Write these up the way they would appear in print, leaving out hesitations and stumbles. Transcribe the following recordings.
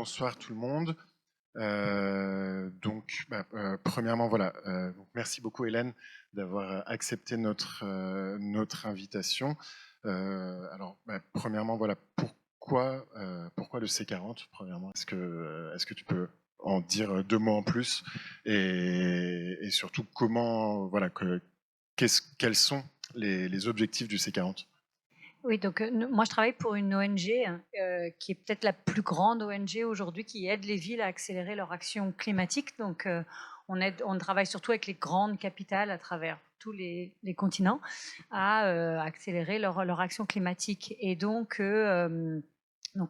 bonsoir tout le monde. Premièrement, voilà, donc merci beaucoup Hélène d'avoir accepté notre invitation. Premièrement, voilà, pourquoi le C40, premièrement, est-ce que tu peux en dire deux mots en plus et surtout comment, voilà, quels sont les objectifs du C40? Oui, donc moi je travaille pour une ONG qui est peut-être la plus grande ONG aujourd'hui qui aide les villes à accélérer leur action climatique. Donc on travaille surtout avec les grandes capitales à travers tous les continents à accélérer leur action climatique. Et donc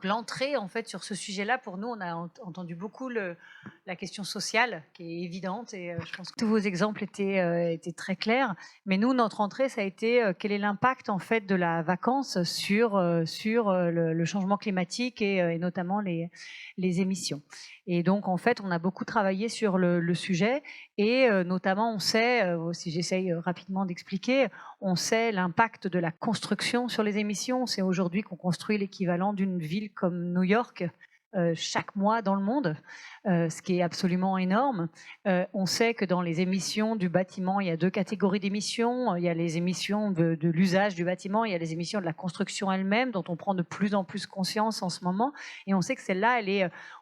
l'entrée en fait sur ce sujet-là, pour nous, on a entendu beaucoup la question sociale qui est évidente et je pense que tous vos exemples étaient très clairs. Mais nous, notre entrée, ça a été quel est l'impact en fait de la vacance sur le changement climatique et notamment les émissions. Et donc en fait, on a beaucoup travaillé sur le sujet et notamment on sait, si j'essaye rapidement d'expliquer, on sait l'impact de la construction sur les émissions. C'est aujourd'hui qu'on construit l'équivalent d'une ville comme New York chaque mois dans le monde, ce qui est absolument énorme. On sait que dans les émissions du bâtiment, il y a deux catégories d'émissions. Il y a les émissions de l'usage du bâtiment, il y a les émissions de la construction elle-même, dont on prend de plus en plus conscience en ce moment. Et on sait que celle-là,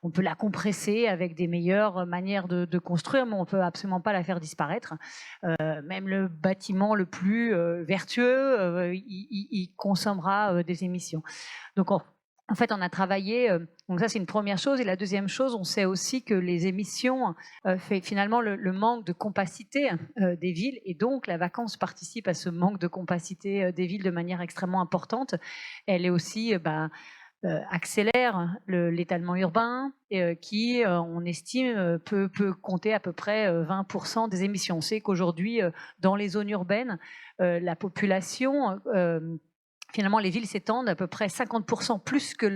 on peut la compresser avec des meilleures manières de construire, mais on ne peut absolument pas la faire disparaître. Même le bâtiment le plus vertueux, il consommera des émissions. Donc en fait, on a travaillé, donc ça c'est une première chose, et la deuxième chose, on sait aussi que les émissions fait finalement le manque de compacité des villes, et donc la vacance participe à ce manque de compacité des villes de manière extrêmement importante. Elle est aussi accélère l'étalement urbain qui, on estime, peut compter à peu près 20% des émissions. On sait qu'aujourd'hui, dans les zones urbaines, la population, finalement, les villes s'étendent à peu près 50% plus que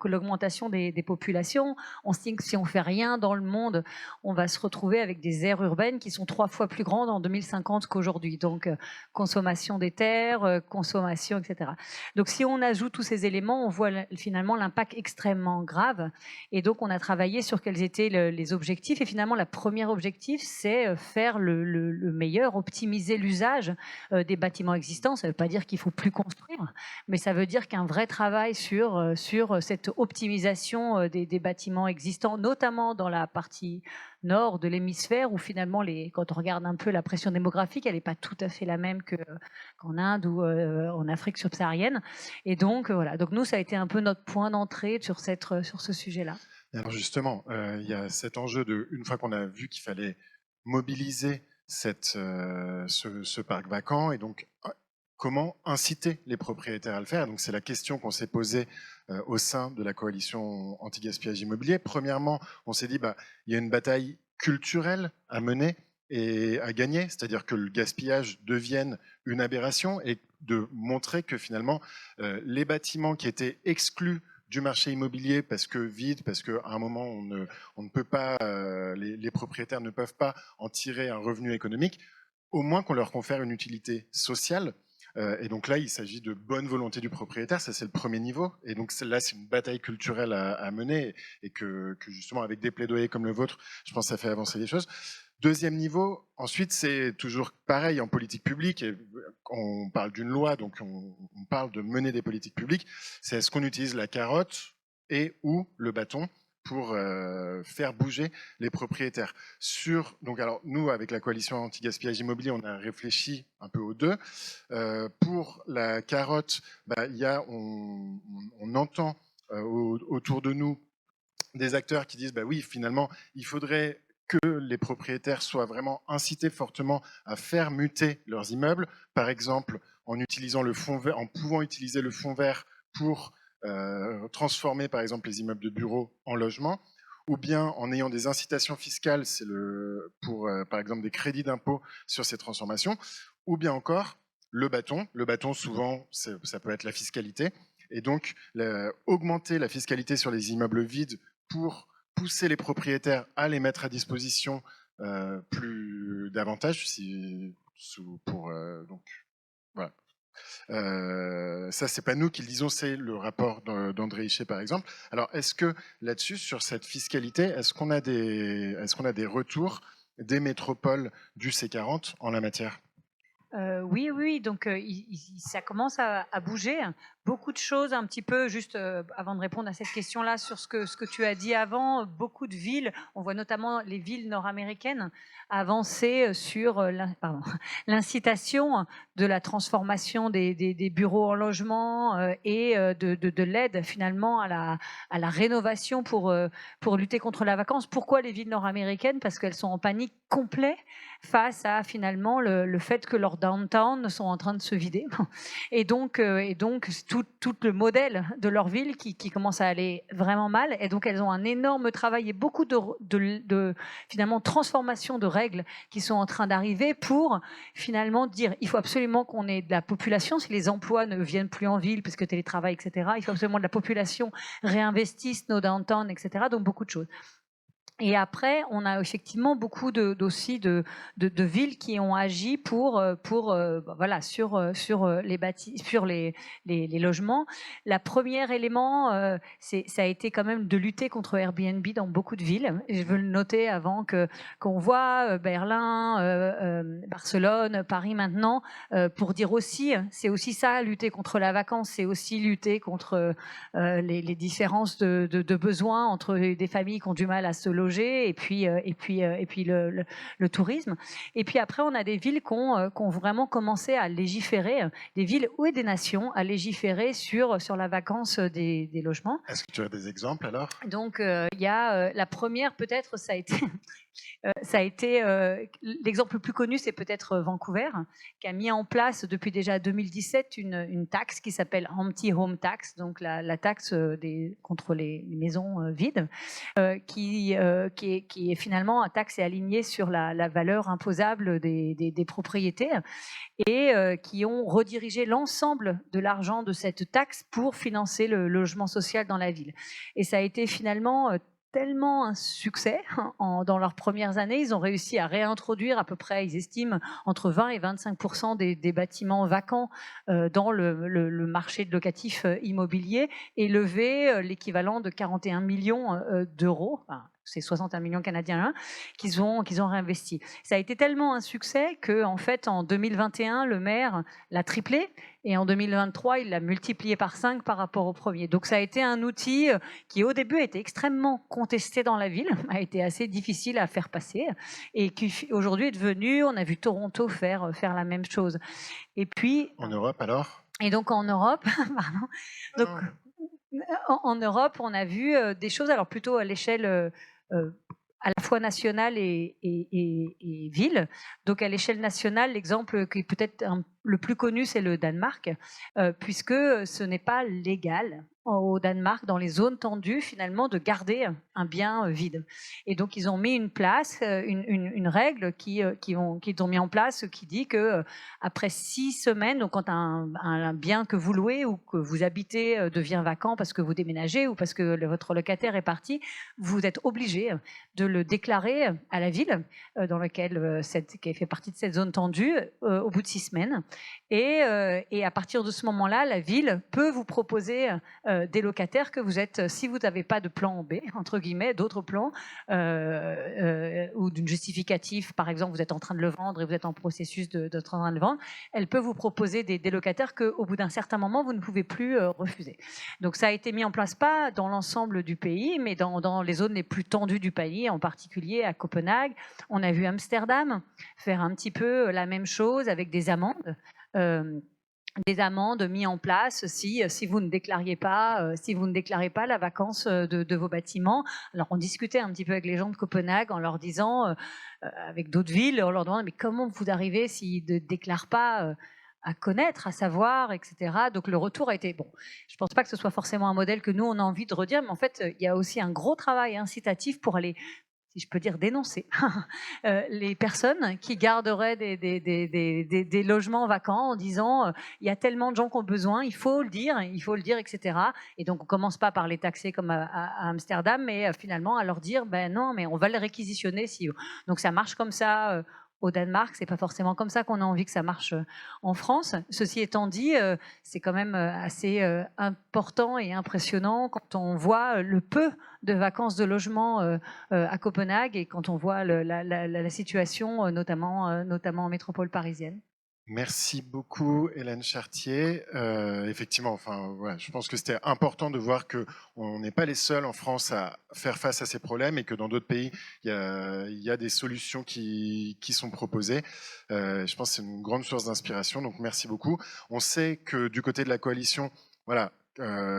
l'augmentation des populations. On estime que si on ne fait rien dans le monde, on va se retrouver avec des aires urbaines qui sont 3 fois plus grandes en 2050 qu'aujourd'hui. Donc, consommation des terres, consommation, etc. Donc, si on ajoute tous ces éléments, on voit finalement l'impact extrêmement grave. Et donc, on a travaillé sur quels étaient les objectifs. Et finalement, le premier objectif, c'est faire le meilleur, optimiser l'usage des bâtiments existants. Ça ne veut pas dire qu'il faut plus construire, mais ça veut dire qu'un vrai travail sur cette optimisation des bâtiments existants, notamment dans la partie nord de l'hémisphère, où finalement, quand on regarde un peu la pression démographique, elle n'est pas tout à fait la même qu'en Inde ou en Afrique subsaharienne. Et donc, voilà. Donc nous, ça a été un peu notre point d'entrée sur ce sujet-là. Alors justement, il y a cet enjeu de, une fois qu'on a vu qu'il fallait mobiliser ce parc vacant, et donc comment inciter les propriétaires à le faire. Donc c'est la question qu'on s'est posée au sein de la coalition anti-gaspillage immobilier. Premièrement, on s'est dit, il y a une bataille culturelle à mener et à gagner, c'est-à-dire que le gaspillage devienne une aberration et de montrer que finalement les bâtiments qui étaient exclus du marché immobilier parce que vide, parce qu'à un moment on ne peut pas, les propriétaires ne peuvent pas en tirer un revenu économique, au moins qu'on leur confère une utilité sociale. Et donc là, il s'agit de bonne volonté du propriétaire, ça c'est le premier niveau. Et donc là, c'est une bataille culturelle à mener et que justement avec des plaidoyers comme le vôtre, je pense que ça fait avancer les choses. Deuxième niveau, ensuite, c'est toujours pareil en politique publique. Et on parle d'une loi, donc on parle de mener des politiques publiques. C'est est-ce qu'on utilise la carotte et ou le bâton pour faire bouger les propriétaires. Donc alors nous, avec la coalition anti-gaspillage immobilier, on a réfléchi un peu aux deux. Pour la carotte, on entend autour de nous des acteurs qui disent oui, finalement, il faudrait que les propriétaires soient vraiment incités fortement à faire muter leurs immeubles, par exemple en utilisant le fonds vert, en pouvant utiliser le fonds vert pour transformer par exemple les immeubles de bureaux en logements, ou bien en ayant des incitations fiscales, pour par exemple des crédits d'impôt sur ces transformations, ou bien encore le bâton. Le bâton, souvent, ça peut être la fiscalité, et donc augmenter la fiscalité sur les immeubles vides pour pousser les propriétaires à les mettre à disposition plus davantage, donc voilà. Ça, c'est pas nous qui le disons, c'est le rapport d'André Hichet, par exemple. Alors, est-ce que là-dessus, sur cette fiscalité, est-ce qu'on a des retours des métropoles du C40 en la matière? Oui, oui, donc ça commence à bouger. Beaucoup de choses, un petit peu, juste avant de répondre à cette question-là, sur ce que tu as dit avant, beaucoup de villes, on voit notamment les villes nord-américaines avancer sur l'incitation de la transformation des bureaux en logement et de l'aide finalement à la rénovation pour lutter contre la vacance. Pourquoi les villes nord-américaines? Parce qu'elles sont en panique complet face à finalement le fait que leurs downtown sont en train de se vider. Et donc tout le modèle de leur ville qui commence à aller vraiment mal. Et donc elles ont un énorme travail et beaucoup de finalement transformation de règles qui sont en train d'arriver pour finalement dire il faut absolument qu'on ait de la population, si les emplois ne viennent plus en ville parce que télétravail, etc. Il faut absolument de la population réinvestisse nos downtown, etc. Donc beaucoup de choses. Et après, on a effectivement beaucoup aussi de villes qui ont agi voilà, sur les logements. La première élément, ça a été quand même de lutter contre Airbnb dans beaucoup de villes. Et je veux le noter avant qu'on voit Berlin, Barcelone, Paris maintenant, pour dire aussi, c'est aussi ça, lutter contre la vacance, c'est aussi lutter contre les différences de besoins entre des familles qui ont du mal à se loger et puis le tourisme. Et puis après, on a des villes qui ont vraiment commencé à légiférer, des villes ou des nations à légiférer sur la vacance des logements. Est-ce que tu as des exemples alors? Donc il y a la première peut-être, ça a été l'exemple le plus connu, c'est peut-être Vancouver, qui a mis en place depuis déjà 2017 une taxe qui s'appelle Empty Home Tax, donc la taxe contre les maisons vides, qui est finalement une taxe alignée sur la valeur imposable des propriétés et qui ont redirigé l'ensemble de l'argent de cette taxe pour financer le logement social dans la ville. Et ça a été finalement tellement un succès dans leurs premières années. Ils ont réussi à réintroduire à peu près, ils estiment, entre 20 et 25% des bâtiments vacants dans le marché locatif immobilier et lever l'équivalent de 41 millions d'euros. Enfin, c'est 61 millions canadiens hein, qu'ils ont réinvesti. Ça a été tellement un succès qu'en fait, en 2021, le maire l'a triplé et en 2023, il l'a multiplié par 5 par rapport au premier. Donc ça a été un outil qui au début a été extrêmement contesté dans la ville, a été assez difficile à faire passer et qui aujourd'hui est devenu, on a vu Toronto faire la même chose. Et puis... En Europe alors? Et donc en Europe, pardon, donc, en Europe, on a vu des choses, alors plutôt à l'échelle à la fois nationale et ville. Donc à l'échelle nationale, l'exemple qui est peut-être le plus connu, c'est le Danemark, puisque ce n'est pas légal au Danemark, dans les zones tendues, finalement, de garder un bien vide. Et donc, ils ont mis une règle qu'ils ont mis en place qui dit que après 6 semaines, donc quand un bien que vous louez ou que vous habitez devient vacant parce que vous déménagez ou parce que votre locataire est parti, vous êtes obligé de le déclarer à la ville dans laquelle qui fait partie de cette zone tendue au bout de 6 semaines. Et à partir de ce moment-là, la ville peut vous proposer des locataires que vous êtes, si vous n'avez pas de plan B, entre guillemets, d'autres plans, ou d'une justificatif, par exemple, vous êtes en train de le vendre et vous êtes en processus d'être en train de le vendre, elle peut vous proposer des locataires qu'au bout d'un certain moment, vous ne pouvez plus refuser. Donc ça a été mis en place pas dans l'ensemble du pays, mais dans les zones les plus tendues du pays, en particulier à Copenhague. On a vu Amsterdam faire un petit peu la même chose avec des amendes. Des amendes mises en place si vous ne déclariez pas la vacance de vos bâtiments. Alors on discutait un petit peu avec les gens de Copenhague en leur disant, avec d'autres villes, en leur demandant mais comment vous arrivez s'ils ne déclarent pas à connaître, à savoir, etc. Donc le retour a été bon. Je ne pense pas que ce soit forcément un modèle que nous on a envie de redire, mais en fait il y a aussi un gros travail incitatif pour aller, si je peux dire, dénoncer les personnes qui garderaient des logements vacants en disant il y a tellement de gens qui ont besoin, il faut le dire, etc. Et donc on commence pas par les taxer comme à Amsterdam, mais finalement à leur dire ben non, mais on va les réquisitionner si. Donc ça marche comme ça au Danemark. C'est pas forcément comme ça qu'on a envie que ça marche en France. Ceci étant dit, c'est quand même assez important et impressionnant quand on voit le peu de vacances de logement à Copenhague et quand on voit la situation, notamment en métropole parisienne. Merci beaucoup, Hélène Chartier. Effectivement, enfin, voilà, je pense que c'était important de voir qu'on n'est pas les seuls en France à faire face à ces problèmes et que dans d'autres pays, il y a des solutions qui sont proposées. Je pense que c'est une grande source d'inspiration, donc merci beaucoup. On sait que du côté de la coalition, voilà,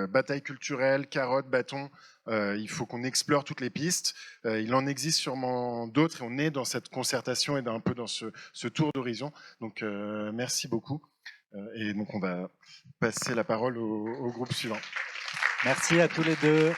bataille culturelle, carotte, bâton, il faut qu'on explore toutes les pistes. Il en existe sûrement d'autres et on est dans cette concertation et un peu dans ce tour d'horizon. Donc merci beaucoup. Et donc on va passer la parole au groupe suivant. Merci à tous les deux.